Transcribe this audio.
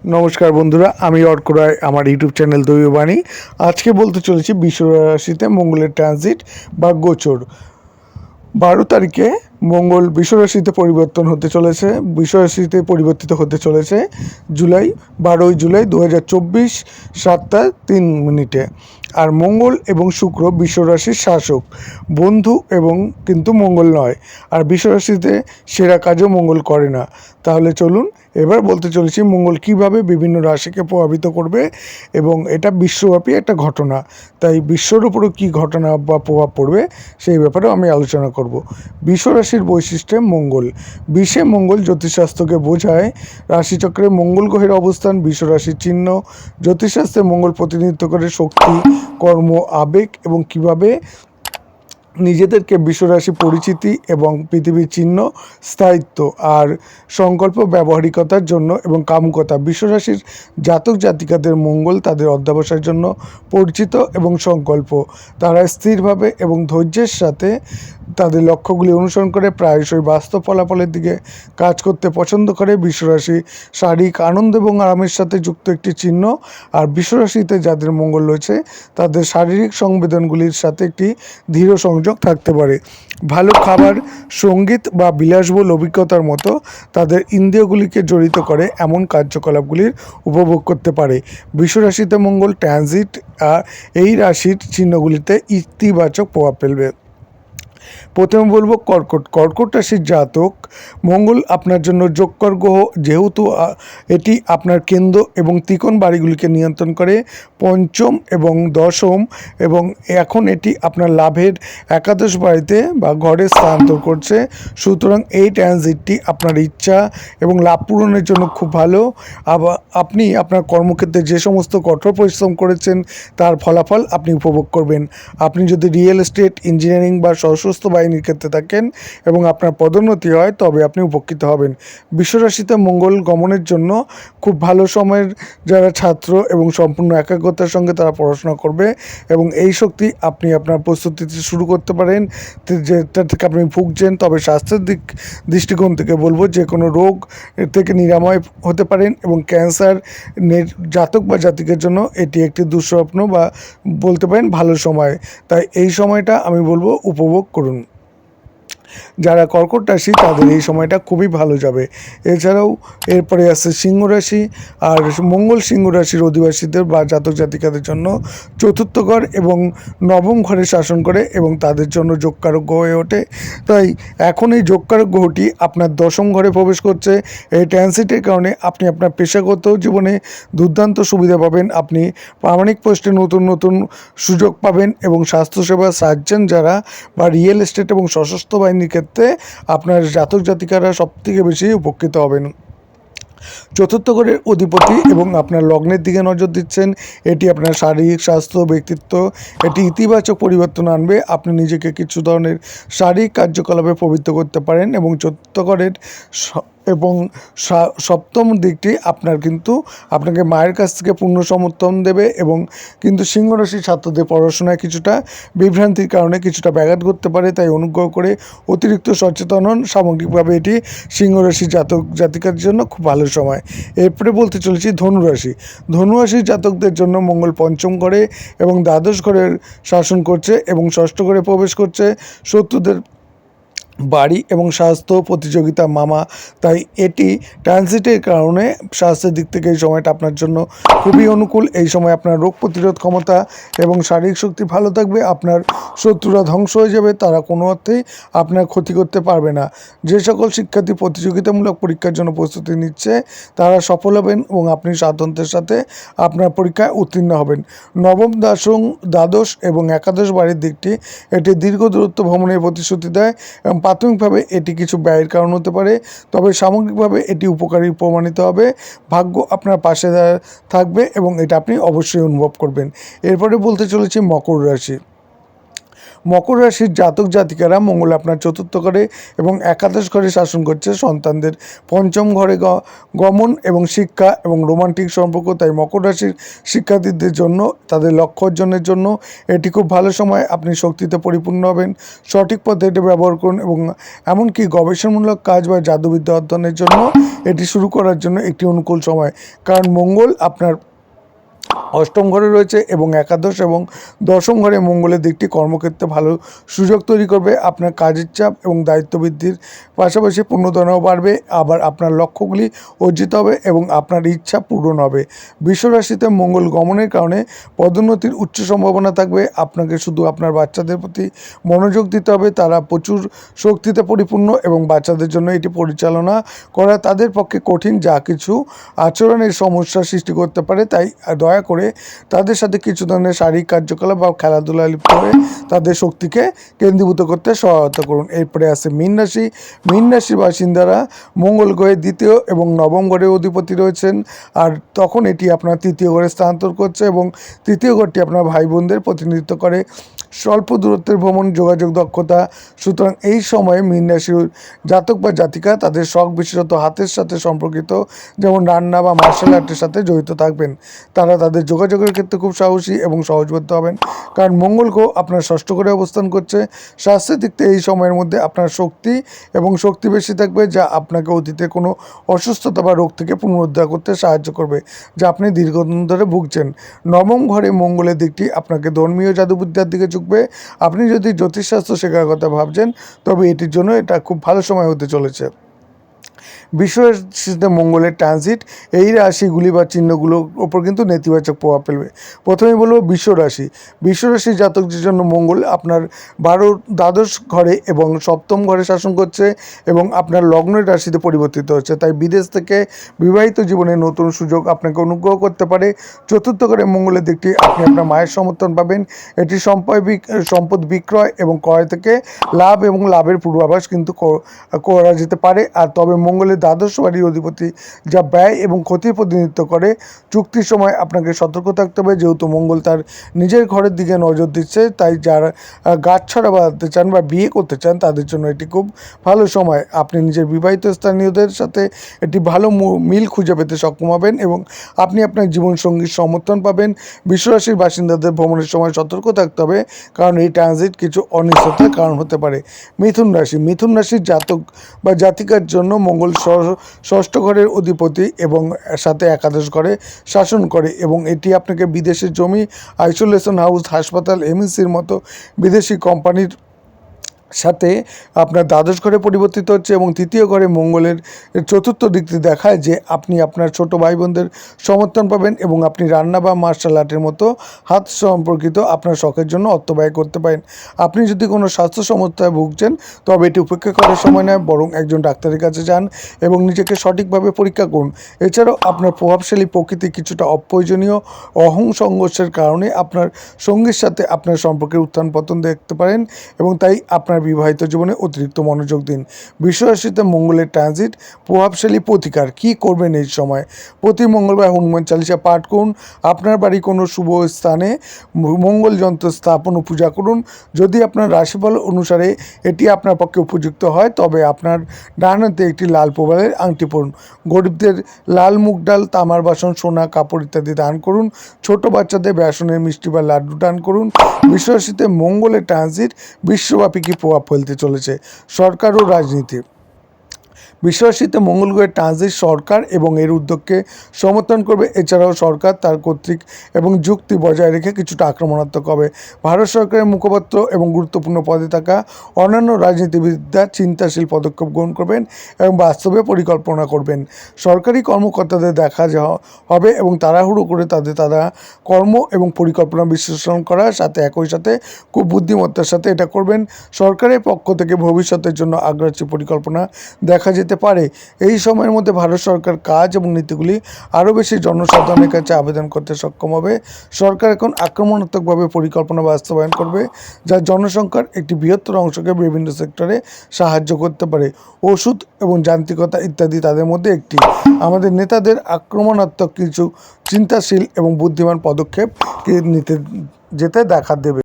नमस्कार बंधुरा आमी अर्क राय आमार यूट्यूब चैनल दैवबाणी आज के बोलते चलेছি বৃষ রাশিতে মঙ্গলের ট্রানজিট বা গোচর 12 তারিখে মঙ্গল বৃষ রাশিতে পরিবর্তন হতে চলেছে বৃষ রাশিতে পরিবর্তিত হতে চলেছে জুলাই 12 জুলাই 2024 7টা 3 মিনিটে আর মঙ্গল এবং শুক্র বৃষ রাশির শাসক বন্ধু এবং কিন্তু মঙ্গল নয় আর বৃষ রাশিতে সেরা কাজও মঙ্গল করে না। তাহলে চলুন এবার বলতে চলেছি মঙ্গল কিভাবে বিভিন্ন রাশিকে প্রভাবিত করবে এবং এটা বিশ্বব্যাপী একটা ঘটনা, তাই বিশ্বর উপরও কী ঘটনা বা প্রভাব পড়বে সেই ব্যাপারেও আমি আলোচনা করব। বৃষ রাশির বৈশিষ্ট্যে মঙ্গল বিশে মঙ্গল জ্যোতিষশাস্ত্রকে বোঝায় রাশিচক্রে মঙ্গল গ্রহের অবস্থান বৃষ রাশির চিহ্ন। জ্যোতিষশাস্ত্রে মঙ্গল প্রতিনিধিত্ব করে শক্তি, কর্ম, আবেগ এবং কিভাবে নিজেদেরকে বিশ্বরাশি পরিচিতি এবং পৃথিবীর চিহ্ন, স্থায়িত্ব আর সংকল্প ব্যবহারিকতার জন্য এবং কামুকতা। বিশ্বরাশির জাতক জাতিকাদের মঙ্গল তাদের অধ্যবসায়ের জন্য পরিচিত এবং সংকল্প। তারা স্থিরভাবে এবং ধৈর্যের সাথে তাদের লক্ষ্যগুলি অনুসরণ করে প্রায়শই বাস্তব ফলাফলের দিকে কাজ করতে পছন্দ করে। বিশ্বরাশি শারীরিক আনন্দ এবং আরামের সাথে যুক্ত একটি চিহ্ন আর বিশ্বরাশিতে যাদের মঙ্গল রয়েছে তাদের শারীরিক সংবেদনগুলির সাথে একটি দৃঢ় সংযোগ থাকতে পারে। ভালো খাবার, সঙ্গীত বা বিলাসবহুল অভিজ্ঞতার মতো তাদের ইন্দ্রিয়গুলিকে জড়িত করে এমন কার্যকলাপগুলির উপভোগ করতে পারে। বিশ্বরাশিতে মঙ্গল ট্রানজিট এই রাশির চিহ্নগুলিতে ইতিবাচক প্রভাব ফেলবে। প্রথমে বলবো কর্কট রাশির জাতক মঙ্গল আপনার জন্য যোগকর গ্রহ, যেহেতু এটি আপনার কেন্দ্র এবং ত্রিকোণ বাড়িগুলিকে নিয়ন্ত্রণ করে পঞ্চম এবং দশম, এবং এখন এটি আপনার লাভের একাদশ বাড়িতে বা ঘরে স্থানান্তর করছে। সুতরাং এই ট্রানজিটটি আপনার ইচ্ছা এবং লাভ পূরণের জন্য খুব ভালো। আবার আপনি আপনার কর্মক্ষেত্রে যে সমস্ত কঠোর পরিশ্রম করেছেন তার ফলাফল আপনি উপভোগ করবেন। আপনি যদি রিয়েল এস্টেট, ইঞ্জিনিয়ারিং বা সশস্ত্র বাহিনীর ক্ষেত্রে থাকেন এবং আপনার পদোন্নতি হয় তবে আপনি উপকৃত হবেন। বিশ্বরাশিতে মঙ্গল গমনের জন্য খুব ভালো সময়ের যারা ছাত্র এবং সম্পূর্ণ একাগ্রতার সঙ্গে তারা পড়াশোনা করবে এবং এই শক্তি আপনি আপনার প্রস্তুতিতে শুরু করতে পারেন। যেটা থেকে আপনি ভুগছেন, তবে স্বাস্থ্যের দৃষ্টিকোণ থেকে বলবো যে কোনো রোগ থেকে নিরাময় হতে পারেন এবং ক্যান্সার জাতক বা জাতিকের জন্য এটি একটি দুঃস্বপ্ন বা বলতে পারেন ভালো সময়, তাই এই সময়টা আমি বলবো উপভোগ করুন। যারা কর্কট রাশি তাদের এই সময়টা খুবই ভালো যাবে। এছাড়াও এরপরে আসছে সিংহ রাশি আর মঙ্গল সিংহ রাশির অধিবাসীদের বা জাতক জাতিকাদের জন্য চতুর্থ ঘর এবং নবম ঘরে শাসন করে এবং তাদের জন্য যোগকারক গ্রহ হয়ে ওঠে। তাই এখন এই যোগকারক গ্রহটি আপনার দশম ঘরে প্রবেশ করছে। এই ট্রানজিটের কারণে আপনি আপনার পেশাগত জীবনে দুর্দান্ত সুবিধা পাবেন। আপনি প্রামাণিক পোস্টে নতুন নতুন সুযোগ পাবেন এবং স্বাস্থ্যসেবা, সার্জন যারা বা রিয়েল এস্টেট এবং সশস্ত্র বাহিনীর ক্ষেত্রে আপনার জাতক জাতিকারা সবথেকে বেশি উপকৃত হবেন। চতুর্থ ঘরের অধিপতি এবং আপনার লগ্নের দিকে নজর দিচ্ছেন, এটি আপনার শারীরিক স্বাস্থ্য, ব্যক্তিত্ব এটি ইতিবাচক পরিবর্তন আনবে। আপনি নিজেকে কিছু ধরনের শারীরিক কার্যকলাপে প্রবৃত্ত করতে পারেন এবং চতুর্থ ঘরের এবং সপ্তম দিকটি আপনাকে মায়ের কাছ থেকে পূর্ণ সমর্থন দেবে এবং কিন্তু সিংহ রাশির ছাত্রদের পড়াশোনায় কিছুটা বিভ্রান্তির কারণে কিছুটা ব্যাঘাত ঘটতে পারে, তাই অনুগ্রহ করে অতিরিক্ত সচেতন হন। সামগ্রিকভাবে এটি সিংহ রাশির জাতক জাতিকার জন্য খুব ভালো সময়। এরপরে বলতে চলেছি ধনুরাশি। ধনুরাশির জাতকদের জন্য মঙ্গল পঞ্চম ঘরে এবং দ্বাদশ ঘরের শাসন করছে এবং ষষ্ঠ ঘরে প্রবেশ করছে শত্রুদের বাড়ি এবং স্বাস্থ্য, প্রতিযোগিতা, মামা। তাই এটি ট্রানজিটের কারণে স্বাস্থ্যের দিক থেকে এই সময়টা আপনার জন্য খুবই অনুকূল। এই সময় আপনার রোগ প্রতিরোধ ক্ষমতা এবং শারীরিক শক্তি ভালো থাকবে। আপনার শত্রুরা ধ্বংস হয়ে যাবে, তারা কোনো অর্থেই আপনার ক্ষতি করতে পারবে না। যে সকল শিক্ষার্থী প্রতিযোগিতামূলক পরীক্ষার জন্য প্রস্তুতি নিচ্ছে তারা সফল হবেন এবং আপনি স্বাতন্ত্র্যের সাথে আপনার পরীক্ষায় উত্তীর্ণ হবেন। নবম, দ্বাদশ এবং একাদশ বাড়ির দিকটি এটি দীর্ঘ দূরত্ব ভ্রমণের প্রতিশ্রুতি দেয় এবং প্রাথমিকভাবে এটি কিছু ব্যয়ের কারণ হতে পারে, তবে সামগ্রিকভাবে এটি উপকারী প্রমাণিত হবে। ভাগ্য আপনার পাশে থাকবে এবং এটা আপনি অবশ্যই অনুভব করবেন। এরপরে বলতে চলেছি মকর রাশি। মকর রাশির জাতক জাতিকারা মঙ্গল আপনার চতুর্থ ঘরে এবং একাদশ ঘরে শাসন করছে। সন্তানদের পঞ্চম ঘরে গমন এবং শিক্ষা এবং রোমান্টিক সম্পর্ক, তাই মকর রাশির শিক্ষার্থীদের জন্য তাদের লক্ষ্য অর্জনের জন্য এটি খুব ভালো সময়। আপনি শক্তিতে পরিপূর্ণ হবেন, সঠিক পথে এটি ব্যবহার করুন এবং এমনকি গবেষণামূলক কাজ বা জাদুবিদ্যা অধ্যয়নের জন্য এটি শুরু করার জন্য একটি অনুকূল সময়, কারণ মঙ্গল আপনার অষ্টম ঘরে রয়েছে এবং একাদশ এবং দশম ঘরে মঙ্গলের দিকটি কর্মক্ষেত্রে ভালো সুযোগ তৈরি করবে। আপনার কাজের চাপ এবং দায়িত্ব বৃদ্ধির পাশাপাশি পুণ্যধনও বাড়বে, আবার আপনার লক্ষ্যগুলি অর্জিত হবে এবং আপনার ইচ্ছা পূরণ হবে। বিশ্বরাশিতে মঙ্গল গমনের কারণে পদোন্নতির উচ্চ সম্ভাবনা থাকবে। আপনাকে শুধু আপনার বাচ্চাদের প্রতি মনোযোগ দিতে হবে, তারা প্রচুর শক্তিতে পরিপূর্ণ এবং বাচ্চাদের জন্য এটি পরিচালনা করা তাদের পক্ষে কঠিন, যা কিছু আচরণের সমস্যার সৃষ্টি করতে পারে। তাই দয়া করে তাদের সাথে কিছু ধরনের শারীরিক কার্যকলাপ বা খেলাধুলায় লিপ্ত হয়ে তাদের শক্তিকে কেন্দ্রীভূত করতে সহায়তা করুন। এরপরে আছে মীন রাশি। মীন রাশির বাসিন্দারা মঙ্গল গ্রহের দ্বিতীয় এবং নবম ঘরের অধিপতি রয়েছেন, আর তখন এটি আপনার তৃতীয় ঘরে স্থানান্তর করছে এবং তৃতীয় ঘরটি আপনার ভাই বোনদের প্রতিনিধিত্ব করে। স্বল্প দূরত্বের ভ্রমণ, যোগাযোগ দক্ষতা। সুতরাং এই সময়ে মীন রাশির জাতক বা জাতিকা তাদের শখ বিশেষত হাতের সাথে সম্পর্কিত, যেমন রান্না বা মার্শাল আর্টের সাথে জড়িত থাকবেন। তারা তাদের যোগাযোগের ক্ষেত্রে খুব সাহসী এবং সহজবোধ্য হবেন, কারণ মঙ্গল গ্রহ আপনার ষষ্ঠ ঘরে অবস্থান করছে। স্বাস্থ্যের দিক থেকে এই সময়ের মধ্যে আপনার শক্তি বেশি থাকবে, যা আপনাকে অতীতে কোনো অসুস্থতা বা রোগ থেকে পুনরুদ্ধার করতে সাহায্য করবে, যা আপনি দীর্ঘদিন ধরে ভুগছেন। নবম ঘরে মঙ্গলের দিকটি আপনাকে ধর্মীয় জাদুবিদ্যার দিকে ঝুঁকবে। আপনি যদি জ্যোতিষশাস্ত্র শেখার কথা ভাবছেন, তবে এটির জন্য এটা খুব ভালো সময় হতে চলেছে। বিশ্বরাশিতে মঙ্গলের ট্রানজিট এই রাশিগুলি বা চিহ্নগুলোর ওপর কিন্তু নেতিবাচক প্রভাব ফেলবে। প্রথমেই বলবো বিশ্বরাশির জাতকদের জন্য মঙ্গল আপনার দ্বাদশ ঘরে এবং সপ্তম ঘরে শাসন করছে এবং আপনার লগ্নের রাশিতে পরিবর্তিত হচ্ছে, তাই বিদেশ থেকে বিবাহিত জীবনে নতুন সুযোগ আপনাকে অনুগ্রহ করতে পারে। চতুর্থ ঘরে মঙ্গলের দিকটি আপনি আপনার মায়ের সমর্থন পাবেন। এটি সম্পদ বিক্রয় এবং ক্রয় থেকে লাভ এবং লাভের পূর্বাভাস কিন্তু করা যেতে পারে। আর তবে মঙ্গলের দ্বাদশ বাড়ির অধিপতি, যা ব্যয় এবং ক্ষতির প্রতিনিধিত্ব করে। চুক্তির সময় আপনাকে সতর্ক থাকতে হবে, যেহেতু মঙ্গল তার নিজের ঘরের দিকে নজর দিচ্ছে। তাই যারা গাঁটছড়া বাঁধতে চান বা বিয়ে করতে চান, তাদের জন্য এটি খুব ভালো সময়। আপনি নিজের বিবাহিত স্থানীয়দের সাথে একটি ভালো মিল খুঁজে পেতে সক্ষম হবেন এবং আপনি আপনার জীবনসঙ্গীর সমর্থন পাবেন। বিশ্বরাশির বাসিন্দাদের ভ্রমণের সময় সতর্ক থাকতে হবে, কারণ এই ট্রানজিট কিছু অনিশ্চয়তার কারণ হতে পারে। মিথুন রাশির জাতক বা জাতিকার জন্য মঙ্গল ষষ্ঠ ঘরের অধিপতি এবং সাথে একাদশ ঘরে শাসন করে এবং এটি আপনাকে বিদেশের জমি, আইসোলেশন হাউস, হাসপাতাল, এমএনসির মতো বিদেশি কোম্পানির সাথে আপনার দ্বাদশ ঘরে পরিবর্তিত হচ্ছে এবং তৃতীয় ঘরে মঙ্গলের চতুর্থ দিকটি দেখায় যে আপনি আপনার ছোট ভাই বোনদের সমর্থন পাবেন এবং আপনি রান্না বা মার্শাল আর্টের মতো হাত সম্পর্কিত আপনার শখের জন্য অর্থ ব্যয় করতে পারেন। আপনি যদি কোনো স্বাস্থ্য সমস্যায় ভুগছেন, তবে এটি উপেক্ষা করার সময় নয়, বরং একজন ডাক্তারের কাছে যান এবং নিজেকে সঠিকভাবে পরীক্ষা করুন। এছাড়াও আপনার প্রভাবশালী প্রকৃতি কিছুটা অপ্রয়োজনীয় সংঘর্ষের কারণে আপনার সঙ্গীর সাথে আপনার সম্পর্কের উত্থান পতন দেখতে পারেন এবং তাই আপনার বিবাহিত জীবনে অতিরিক্ত মনোযোগ দিন। বিশ্বরাশিতে মঙ্গলের ট্রানজিট প্রভাবশালী প্রতিকার কী করবেন এই সময়? প্রতি মঙ্গলবার হনুমান চালিসা পাঠ করুন। আপনার বাড়ি কোনো শুভ স্থানে মঙ্গল যন্ত্র স্থাপন ও পূজা করুন। যদি আপনার রাশিফল অনুসারে এটি আপনার পক্ষে উপযুক্ত হয়, তবে আপনার ডান হাতে একটি লাল প্রবালের আংটি পরুন। গরিবদের লাল মুগ ডাল, তামার বাসন, সোনা, কাপড় ইত্যাদি দান করুন। ছোট বাচ্চাদের বেসনের মিষ্টি বা লাড্ডু দান করুন। বিশ্বরাশিতে মঙ্গলের ট্রানজিট বিশ্বব্যাপী কী প্রভাব ফেলতে চলেছে? সরকার ও রাজনীতি। বিশ্বরাশিতে মঙ্গল গ্রহের ট্রানজিট সরকার এবং এর উদ্যোগকে সমর্থন করবে। এছাড়াও সরকার তার কর্তৃক এবং যুক্তি বজায় রেখে কিছুটা আক্রমণাত্মক হবে। ভারত সরকারের মুখপাত্র এবং গুরুত্বপূর্ণ পদে থাকা অন্যান্য রাজনীতিবিদরা চিন্তাশীল পদক্ষেপ গ্রহণ করবেন এবং বাস্তবে পরিকল্পনা করবেন। সরকারি কর্মকর্তাদের দেখা হবে এবং তাড়াহুড়ো করে তারা কর্ম এবং পরিকল্পনা বিশ্লেষণ করার সাথে একই সাথে খুব বুদ্ধিমত্তার সাথে এটা করবেন। সরকারের পক্ষ থেকে ভবিষ্যতের জন্য আগ্রাসী পরিকল্পনা দেখা যেতে পারে। এই সময়ের মধ্যে ভারত সরকার কাজ এবং নীতিগুলি আরও বেশি জনসাধারণের কাছে আবেদন করতে সক্ষম হবে। সরকার এখন আক্রমণাত্মকভাবে পরিকল্পনা বাস্তবায়ন করবে, যা জনসংখ্যার একটি বৃহত্তর অংশকে বিভিন্ন সেক্টরে সাহায্য করতে পারে। ওষুধ এবং যান্ত্রিকতা ইত্যাদি তাদের মধ্যে একটি। আমাদের নেতাদের আক্রমণাত্মক কিছু চিন্তাশীল এবং বুদ্ধিমান পদক্ষেপ নিতে যেতে দেখা দেবে।